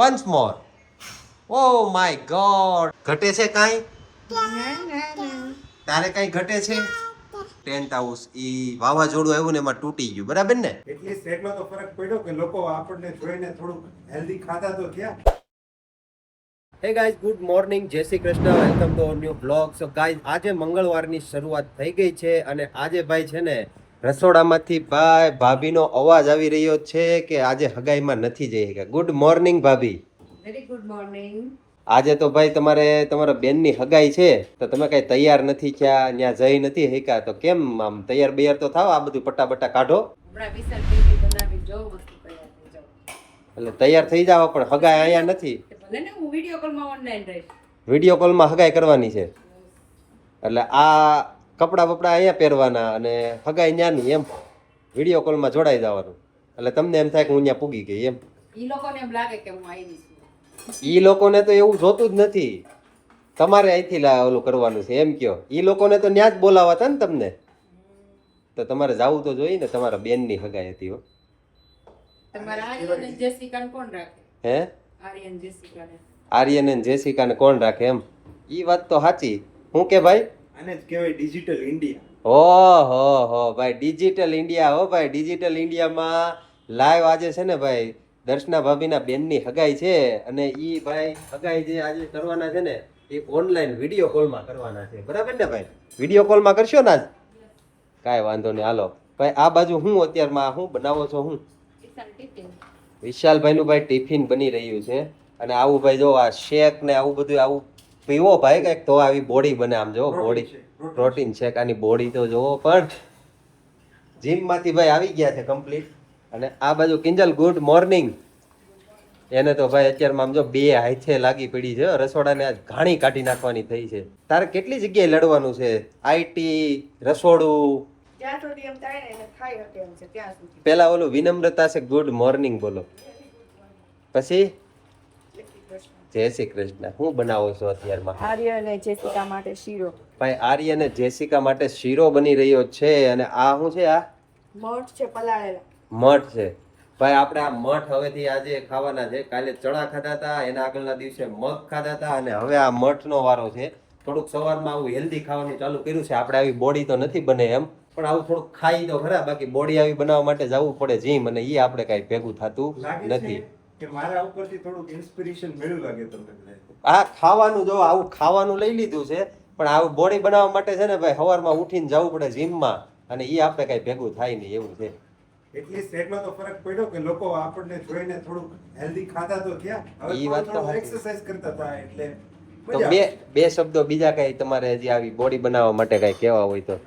Once more. Oh my God, ઘટે છે કાંઈ? તારે કાંઈ ઘટે છે? ટેન્ટ હાઉસ ઈ વાવાઝોડું આવ્યું ને એમાં તૂટી ગયું, બરાબર ને? એટલીસ્ટ એટલો તો ફરક પડ્યો કે લોકો આપણને જોઈને થોડુંક હેલ્ધી ખાતા તો થયા. હે ગાઈઝ, ગુડ મોર્નિંગ, જય Shri Krishna, welcome to our new blog. So guys, આજે મંગળવારની શરૂઆત થઈ ગઈ છે અને આજે ભાઈ છે ને રસોડામાંથી ભાઈ ભાભીનો અવાજ આવી રહ્યો છે કે આજે હગાઈમાં નથી જઈ ગયા. ગુડ મોર્નિંગ ભાભી. Very good morning. આજે તો ભાઈ તમારા બેનની હગાઈ છે તો તમે કઈ તૈયાર નથી થયા, ત્યાં જઈ નથી શક્યા, તો કેમ આમ તૈયાર બૈયાર તો થાવ, આ બધું પટાબટા કાઢો. હમણાં વિશાલ બેબી બનાવી જો મસ્ત તૈયાર થઈ જાવ. એટલે તૈયાર થઈ જાવ, પણ હગાઈ અહીંયા નથી. ભલે ને હું વિડિયો કોલમાં ઓનલાઈન રહીશ. વિડીયો કોલમાં હગાઈ કરવાની છે, એટલે આ કપડાં બપડા અહીંયા પહેરવાના અને હગાઈ ન્યાની એમ વિડીયો કોલમાં જોડાઈ જવાનું. એટલે તમને એમ થાય કે હું ત્યાં પૂગી ગઈ એમ. ઈ લોકોને એમ લાગે કે હું આવી છું. ઈ લોકોને તો એવું જોતું જ નથી, તમારે અહીંથી ઓલું કરવાનું છે એમ કયો. ઈ લોકોને તો ત્યાં જ બોલાવા હતા ને તમને, તો તમારે જવું તો જોઈએ ને. તમારા બેનની હગાઈ હતી હો. તમારા આર્યન અને જેસિકાને કોણ રાખે? હે, આર્યન જેસિકાને. આર્યન અને જેસિકાને કોણ રાખે એમ? ઈ વાત તો સાચી. હું કે ભાઈ? આને જ કહેવાય ડિજિટલ ઇન્ડિયા. ઓહો ભાઈ, ડિજિટલ ઇન્ડિયા હો ભાઈ. ડિજિટલ ઇન્ડિયામાં લાઈવ આજે છે ને ભાઈ, દર્શના ભાભીના બેનની હગાઈ છે અને ઈ ભાઈ હગાઈ જે આજે કરવાના છે ને એ ઓનલાઈન વિડીયો કોલમાં કરવાના છે, બરાબર ને ભાઈ? વિડીયો કોલમાં કરશો ને આજ? કાંઈ વાંધો નહીં, હાલો ભાઈ. આ બાજુ હું અત્યારમાં હું બનાવો છો? હું વિશાલ ટિફિન. વિશાલભાઈનું ભાઈ ટિફિન બની રહ્યું છે અને આવું ભાઈ જો આ શેક ને આવું બધું આવું પીવો ભાઈ કંઈક, તો આવી બોડી બને. આમ જો બોડી, પ્રોટીન શેક. આની બોડી તો જોવો. પણ જીમમાંથી ભાઈ આવી ગયા છે કમ્પ્લીટ. અને આ બાજુ કિંજલ, ગુડ મોર્નિંગ. એને તો ભાઈ અત્યારમાં આમ જો બે હાથે લાગી પડી છે. રસોડાને આજ ઘાણી કાઢી નાખવાની થઈ છે. તારે કેટલી જગ્યાએ લડવાનું છે? આઈટી, રસોડું? જ્યાં સુધી એમ થાય ને એને ખાઈ શકે એમ છે ત્યાં સુધી. પેલા ઓલું વિનમ્રતા છે, ગુડ મોર્નિંગ બોલો. પછી જય શ્રી કૃષ્ણ. હું બનાવો છો અત્યારમાં? આર્ય અને જેસિકા માટે શીરો. ભાઈ આર્ય અને જેસિકા માટે શીરો બની રહ્યો છે. અને આ શું છે? આ મઠ છે પલાળેલા. મઠ છે ભાઈ. આપણે આ મઠ હવેથી આજે ખાવાના છે. કાલે ચણા ખાધા હતા, એના આગળના દિવસે મગ ખાધા હતા અને હવે આ મઠનો વારો છે. થોડુંક સવારમાં આવું હેલ્ધી ખાવાનું ચાલુ કર્યું છે. આપણે આવી બોડી તો નથી બને એમ, પણ આવું થોડુંક ખાઈ તો ખરા. બાકી બોડી આવી બનાવવા માટે જવું પડે જીમ, અને એ આપણે કાંઈ ભેગું થતું લાગે નથી. છે કે મારા ઉપરથી થોડુંક ઇન્સ્પિરેશન મળ્યું લાગે તમને. આ ખાવાનું જો આવું ખાવાનું લઈ લીધું છે, પણ આવું બોડી બનાવવા માટે છે ને ભાઈ સવારમાં ઉઠીને જવું પડે જીમમાં, અને એ આપણે કાંઈ ભેગું થાય નહીં એવું છે. એટલીસ્ટ એટલો તો ફરક પડ્યો કે લોકો આપણને જોઈને થોડુંક હેલ્ધી ખાતા તો થયા. ઈ વાત તો સાચી. એક્સરસાઇઝ કરતા હતા એટલે તો મજા બે શબ્દો બીજા કઈ તમારે હજી આવી બોડી બનાવવા માટે કઈ કહેવા હોય તો?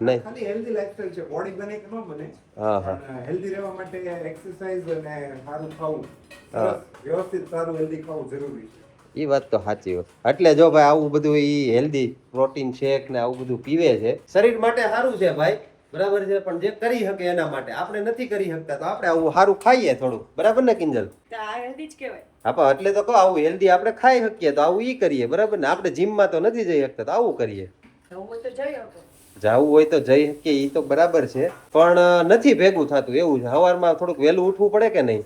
નહીં, ખાલી હેલ્ધી લાઈફસ્ટાઈલ છે. બોડી બને કે ન બને, હા હા, પણ હેલ્ધી રહેવા માટે એક્સરસાઇઝ અને સારું ખાવું, હા. વ્યવસ્થિત સારું હેલ્ધી ખાવું જરૂરી છે. એ વાત તો સાચી હોય. એટલે જો ભાઈ આવું બધું ઈ હેલ્ધી પ્રોટીન શેક ને આવું બધું પીવે છે, શરીર માટે સારું છે ભાઈ, બરાબર છે. પણ જે કરી શકે એના માટે, આપણે નથી કરી શકતા તો આપણે આવું સારું ખાઈએ થોડું, બરાબર ને કિંજલ? તો આ હેલ્ધી જ કહેવાય. હા, પણ એટલે તો કહો આવું હેલ્ધી આપણે ખાઈ શકીએ તો આવું ઈ કરીએ, બરાબર ને? આપણે જીમમાં તો નથી જઈ શકતા તો આવું કરીએ. હું તો જઈ શકો. જવું હોય તો જઈ શકીએ, એ તો બરાબર છે, પણ નથી ભેગું થતું એવું છે. સવારમાં થોડુંક વહેલું ઉઠવું પડે કે નહીં,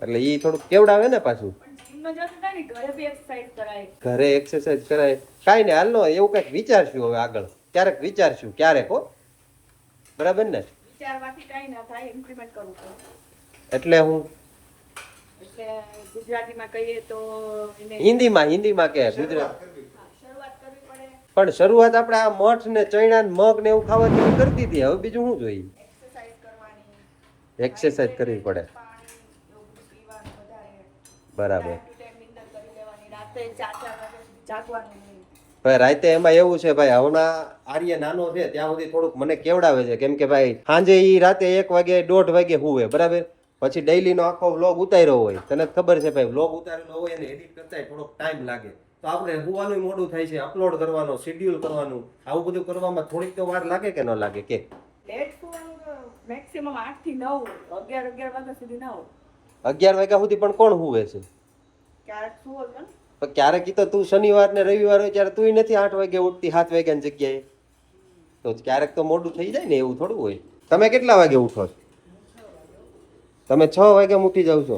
એટલે એ થોડુંક કેવડાવે ને પાછું. જીમમાં જતું થાય ને, ઘરે બી એક્સરસાઇઝ કરાય. ઘરે એક્સરસાઇઝ કરાય, કાંઈ નહીં. હાલ નો એવું કંઈક વિચારશું હવે આગળ, ક્યારેક વિચારશું, ક્યારેક હો, બરાબર ને? વિચારવાથી કાંઈ ના થાય, ઇમ્પ્લિમેન્ટ કરવું પડે. એટલે હું એટલે ગુજરાતીમાં કહીએ તો એને હિન્દીમાં કે ગુજરાત, શરૂઆત કરવી પડે. પણ શરૂઆત આપણે આ મઠ ને ચણા ને મગ ને એવું ખાવાથી કરતી હતી. હવે બીજું શું જોઈએ? એક્સરસાઇઝ કરવાની, એક્સરસાઇઝ કરવી પડે, પાણી એવું બધું પીવાનું વધારે, બરાબર. ટાઈમ ટુ ટાઈમ નિંદર કરી લેવાની, રાતે 4 વાગે સુધી જાગવાનું નહીં. ભાઈ રાતે એમાં એવું છે ભાઈ, હમણાં આર્ય નાનો છે ત્યાં સુધી થોડુંક મને કેવડાવે છે, કેમ કે ભાઈ સાંજે ઈ રાતે 1 વાગે 1:30 વાગે હુવે, બરાબર? પછી ડેઈલી નો આખો વ્લોગ ઉતાર્યો હોય, તને ખબર છે ભાઈ, વ્લોગ ઉતારેલો હોય અને એડિટ કરતા થોડોક ટાઈમ લાગે, તો આપણે હુવાનું મોડું થાય છે, અપલોડ કરવાનો, શેડ્યુલ કરવાનું, આવું બધું કરવામાં થોડીક તો વાર લાગે કે ન લાગે કે? લેટ સુવાનું મેક્સિમમ 8 થી 9, 11 વાગ્યા સુધી ના હોય. 11 વાગ્યા સુધી પણ કોણ હુવે છે? ક્યારેક સુવો છો ને, પણ ક્યારેક ઈ તો તું શનિવાર ને રવિવાર હોય ત્યારે તું નથી 8 વાગે ઉઠતી, 7 વાગ્યાની જગ્યાએ, તો ક્યારેક તો મોડું થઈ જાય ને, એવું થોડું હોય. તમે કેટલા વાગે ઉઠો છો? તમે 6 વાગે ઉઠી જાવ છો?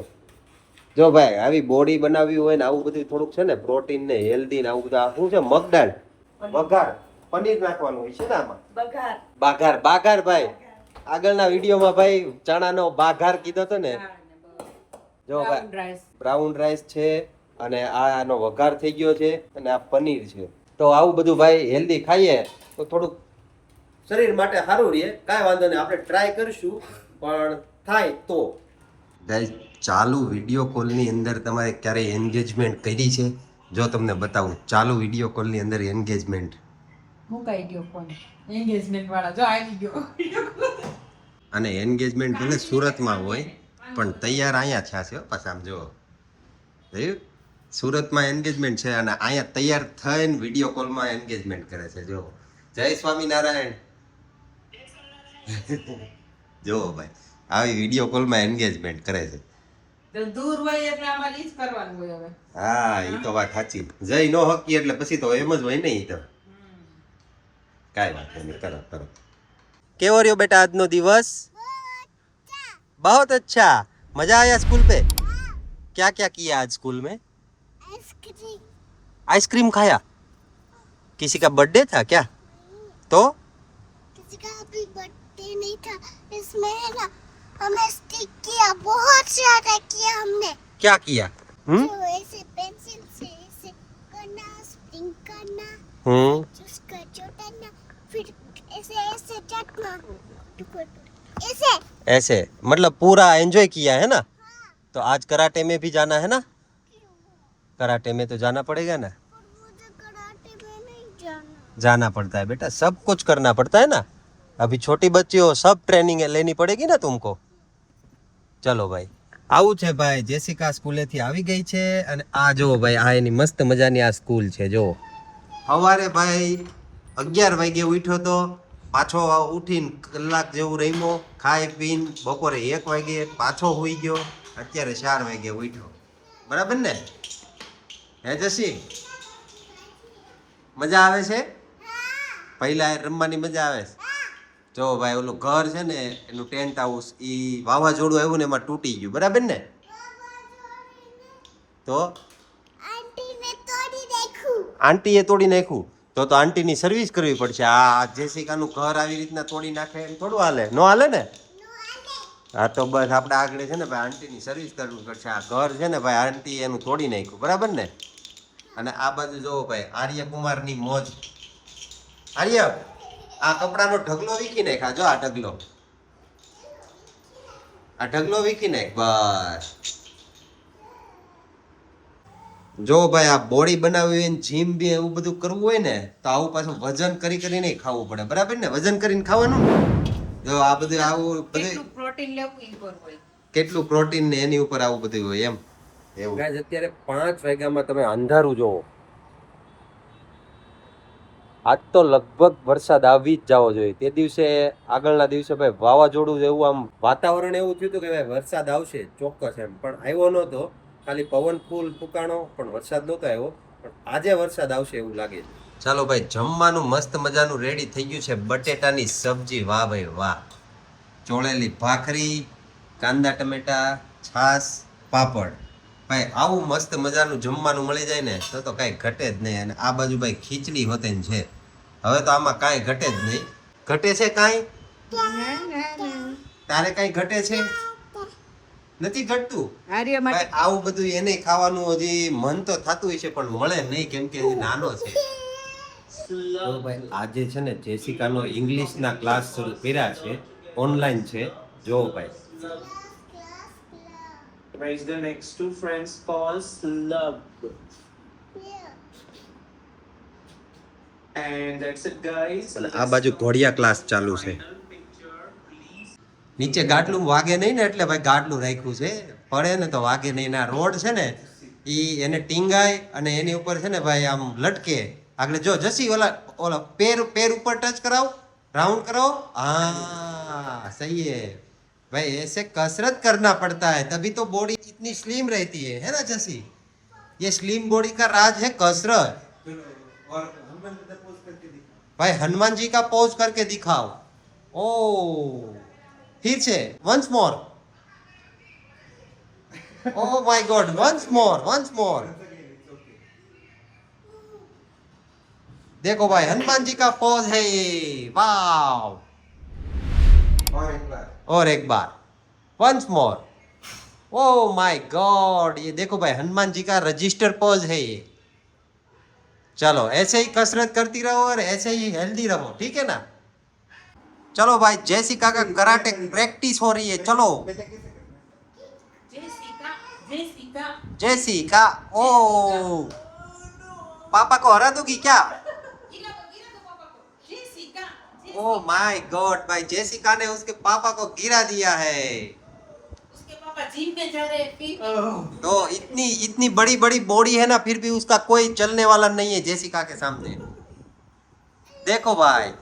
જો ભાઈ આવી બોડી બનાવવી હોય ને આવું બધું થોડુંક છે ને પ્રોટીન ને હેલ્ધી ને આવું બધું આ શું છે મગદાળ વઘાર પનીર નાખવાનું હોય છે ને આમાં બઘાર બાઘાર ભાઈ આગળના વિડીયોમાં ભાઈ ચણાનો બાઘાર કીધો તો ને જો ભાઈ બ્રાઉન રાઈસ છે અને આનો વઘાર થઈ ગયો છે અને આ પનીર છે તો આવું બધું ભાઈ હેલ્ધી ખાઈએ તો થોડુંક શરીર માટે સારું રહે કાંઈ વાંધો નહીં આપણે ટ્રાય કરીશું પણ થાય તો ગાઈસ ચાલુ વિડીયો કોલની અંદર તમારે ક્યારેય એન્ગેજમેન્ટ કરી છે જો તમને બતાવું ચાલુ વિડીયો કોલની અંદર એન્ગેજમેન્ટ મુકાઈ ગયો ફોન એન્ગેજમેન્ટ વાળા જો આવી ગયો અને એન્ગેજમેન્ટ ભલે સુરતમાં હોય પણ તૈયાર અહીંયા થયા છે પાછા આમ જો જોયું સુરતમાં એન્ગેજમેન્ટ છે અને અહીંયા તૈયાર થઈને વિડીયો કોલમાં એન્ગેજમેન્ટ કરે છે જો જય સ્વામિનારાયણ જો ભાઈ આવી વિડીયો કોલમાં એન્ગેજમેન્ટ કરે છે તો દૂર હોય એટલે અમારે ઈ જ કરવાનું હોય હવે હા એ તો વાત સાચી જય નો હકી એટલે પછી તો એમ જ હોય ને ઈ તો કાંઈ વાત નહીં કરો કેવો રહ્યો બેટા આજનો દિવસ बहुत अच्छा मजा आया स्कूल पे क्या क्या किया आज स्कूल में आइसक्रीम खाया किसी का बर्थडे था क्या तो किसी का अभी बर्थडे नहीं था इसमें है ना हमें स्टिक किया बहुत ज्यादा किया हमने क्या किया जो ऐसे पेंसिल से ऐसे करना स्प्रिंग करना उसका छोटाना फिर ऐसे ऐसे चटना ऐसे ऐसे मतलब पूरा एंजॉय किया है ना तो आज कराटे में भी जाना है ना कराटे में तो जाना पड़ेगा ना पर मुझे कराटे में नहीं जाना जाना पड़ता है बेटा सब कुछ करना पड़ता है ना अभी छोटी बच्ची हो सब ट्रेनिंग लेनी पड़ेगी ना तुमको चलो भाई આવું છે ભાઈ જેસિકા સ્કૂલેથી આવી ગઈ છે અને આ જો ભાઈ આ એની મસ્ત મજાની આ સ્કૂલ છે જો સવારે ભાઈ 11 વાગે ઉઠ્યો તો પાછો ઉઠીને કલાક જેવું રમ્યો ખાઈ પીને બપોરે 1 વાગે પાછો સૂઈ ગયો અત્યારે 4 વાગે ઉઠ્યો બરાબર ને હે જસી મજા આવે છે પહેલા રમવાની મજા આવે છે જો ભાઈ ઓલું ઘર છે ને એનું ટેન્ટ હાઉસ એ વાવાઝોડું આવ્યું ને એમાં તૂટી ગયું બરાબર ને તો आंटी ने तोड़ी देखू આંટીએ તોડી નાખ્યું તો આંટીની સર્વિસ કરવી પડશે આ જેસિકાનું ઘર આવી રીતના તોડી નાખે એમ થોડું હાલે નો હાલે ને હા તો બસ આપણે આગળ છે ને ભાઈ આંટીની સર્વિસ કરવી પડશે આ ઘર છે ને ભાઈ આંટી એનું તોડી નાખ્યું બરાબર ને અને આ બાજુ જોવો ભાઈ આર્ય કુમારની મોજ આર્ય આ કપડાનો ઢગલો વીખી નાખ આ જો આ ઢગલો વીખી નાખ બસ જો ભાઈ આ બોડી બનાવવી હોય ને જીમ બી એવું બધું કરવું હોય ને તો આવું પાછું વજન કરીને ખાવું પડે બરાબર ને વજન કરીને ખાવાનું જો આ બધું આવું બધું કેટલું પ્રોટીન લેવું ઈ પર હોય કેટલું પ્રોટીન ને એની ઉપર આવું બધું હોય એમ એવું ગાઈસ અત્યારે 5 વાગ્યામાં તમે અંધારું જોવો આજ તો લગભગ વરસાદ આવી જ જવો જોઈએ તે દિવસે આગળના દિવસે ભાઈ વાવાઝોડું જેવું આમ વાતાવરણ એવું થયું હતું કે ભાઈ વરસાદ આવશે ચોક્કસ એમ પણ આવ્યો નહોતો ખાલી પવન ફૂલ ફૂંકાણો પણ વરસાદ નહોતો આવ્યો પણ આજે વરસાદ આવશે એવું લાગે છે ચાલો ભાઈ જમવાનું મસ્ત મજાનું રેડી થઈ ગયું છે બટેટાની સબ્જી વાહ ભાઈ વાહ ચોળેલી ભાખરી કાંદા ટમેટા છાશ પાપડ ભાઈ આવું મસ્ત મજાનું જમવાનું મળી જાય ને તો કાંઈ ઘટે જ નહીં અને આ બાજુ ભાઈ ખીચડી હોતે છે હવે તો આમાં કાંઈ ઘટે જ નહીં ઘટે છે કાંઈ તારે કાંઈ ઘટે છે નથી ઘટતું આર્ય માટે ભાઈ આવું બધું એને ખાવાનું હજી મન તો થતું હોય છે પણ મળે નહીં કેમ કે હજી નાનો છે તો ભાઈ આજે છે ને જેસિકાનો ઇંગ્લિશના ક્લાસ શરૂ કર્યા છે ઓનલાઈન છે જો ભાઈ Raise the next two friends called Slug. And that's it, guys. અને આ બાજુ ઘોડિયા ક્લાસ ચાલુ છે નીચે ગાડલું વાગે નહીં ને એટલે ભાઈ ગાડલું રાખ્યું છે પડે ને તો વાગે નહીં ના રોડ છે ને એને ટીંગાય અને એની ઉપર છે ને ભાઈ આમ લટકે આગળ જો જસી ઓલા પેર ઉપર ટચ કરાવો રાउंड करो हाँ सही है भाई ऐसे कसरत करना पड़ता है तभी तो बॉडी इतनी स्लिम रहती है ना जसी ये स्लिम बॉडी का राज है कसरत और हनुमान जी का पोज करके दिखा भाई हनुमान जी का पोज करके दिखाओ ओ फिर से once more Oh my God! Once more. देखो भाई हनुमान जी का पोज है ये, वाव! और एक बार, once more. Oh my God! ये देखो भाई हनुमान जी का रजिस्टर पोज है ये. चलो ऐसे ही कसरत करती रहो और ऐसे ही हेल्दी रहो, ठीक है ना? चलो भाई जैसिका का कराटे प्रैक्टिस हो रही है, चलो. जैसिका, ओ पापा को हरा दोगी क्या? ओ माय गॉड भाई जैसिका ने उसके पापा को गिरा दिया है. उसके पापा जिम पे जा रहे हैं फिर तो इतनी बड़ी बड़ी बॉडी है ना, फिर भी उसका कोई चलने वाला नहीं है जैसिका के सामने. देखो भाई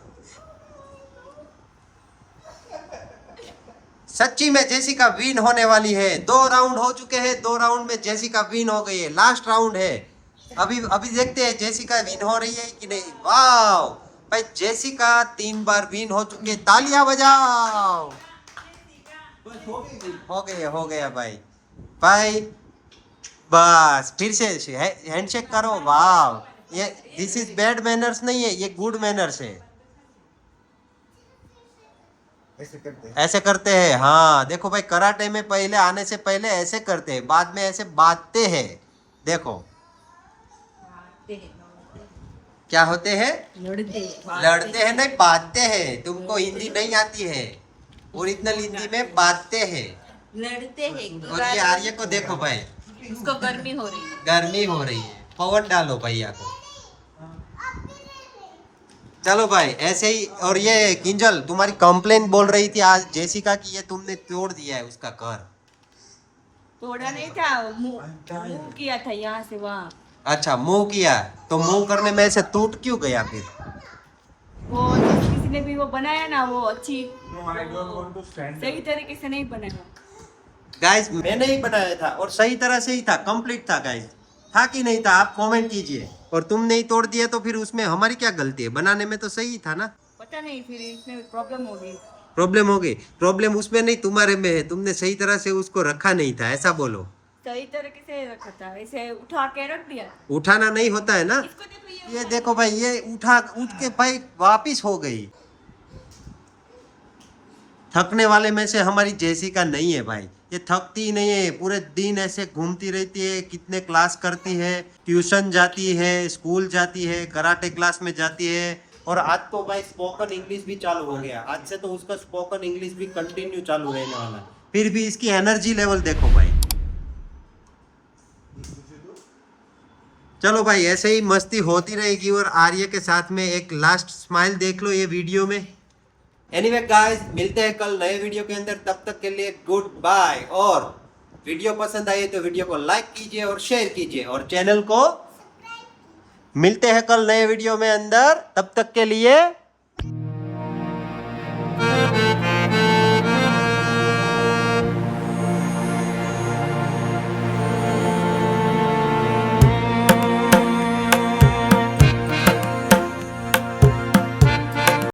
सच्ची में जैसिका विन होने वाली है. 2 राउंड हो चुके हैं, 2 राउंड में जैसिका विन हो गई है. लास्ट राउंड है. अभी देखते हैं जैसिका विन हो रही है कि नहीं. वाह भाई जैसिका 3 बार विन हो चुके. तालियां बजाओ. हो गया भाई बस फिर से हैंडशेक करो. वाह ये दिस इज बैड मैनर्स नहीं है, ये गुड मैनर्स है. ऐसे करते हैं. हाँ देखो भाई कराटे में पहले आने से पहले ऐसे करते हैं, बाद में ऐसे बांधते हैं. देखो क्या होते हैं, लड़ते हैं नहीं बांधते हैं. तुमको हिंदी नहीं आती है, ओरिजिनल हिंदी में बांधते हैं. लड़ते हैं और ये आर्य को देखो भाई, उसको गर्मी हो रही है. पवन डालो भैया को. चलो भाई ऐसे ही. और ये किंजल तुम्हारी कंप्लेन बोल रही थी आज जैसिका की, ये तुमने तोड़ दिया है उसका घर. तोड़ा नहीं था, मूव किया था यहाँ से वहाँ. अच्छा मूव किया, तो मूव करने में ऐसे टूट क्यों गया फिर? वो किसी ने भी वो बनाया ना, वो अच्छी सही तरीके से नहीं बनाया. गाइस मैंने ही बनाया था और सही तरह से ही था, कंप्लीट था. गाइस था कि नहीं था आप कमेंट कीजिए. और तुमने ही तोड़ दिया तो फिर उसमें हमारी क्या गलती है? बनाने में तो सही था ना. पता नहीं फिर इसमें प्रॉब्लम हो गई. प्रॉब्लम उसमें नहीं तुम्हारे में है. तुमने सही तरह से उसको रखा नहीं था, ऐसा बोलो. सही तरीके से रखा था, ऐसे उठा के रख दिया. उठाना नहीं होता है ना. इसको देखो, ये देखो भाई ये उठ के भाई वापिस हो गई. थकने वाले में से हमारी जैसिका नहीं है भाई. ये थकती ही नहीं है, पूरे दिन ऐसे घूमती रहती है. कितने क्लास करती है, ट्यूशन जाती है, स्कूल जाती है, कराटे क्लास में जाती है. और आज तो भाई स्पोकन इंग्लिश भी चालू हो गया. आज से तो उसका स्पोकन इंग्लिश भी कंटिन्यू चालू रहने वाला है. फिर भी इसकी एनर्जी लेवल देखो भाई. चलो भाई ऐसे ही मस्ती होती रहेगी. और आर्य के साथ में एक लास्ट स्माइल देख लो ये वीडियो में. एनीवे गाइस मिलते हैं कल नए वीडियो के अंदर. तब तक के लिए गुड बाय. और वीडियो पसंद आई तो वीडियो को लाइक कीजिए और शेयर कीजिए और चैनल को. मिलते हैं कल नए वीडियो में अंदर. तब तक के लिए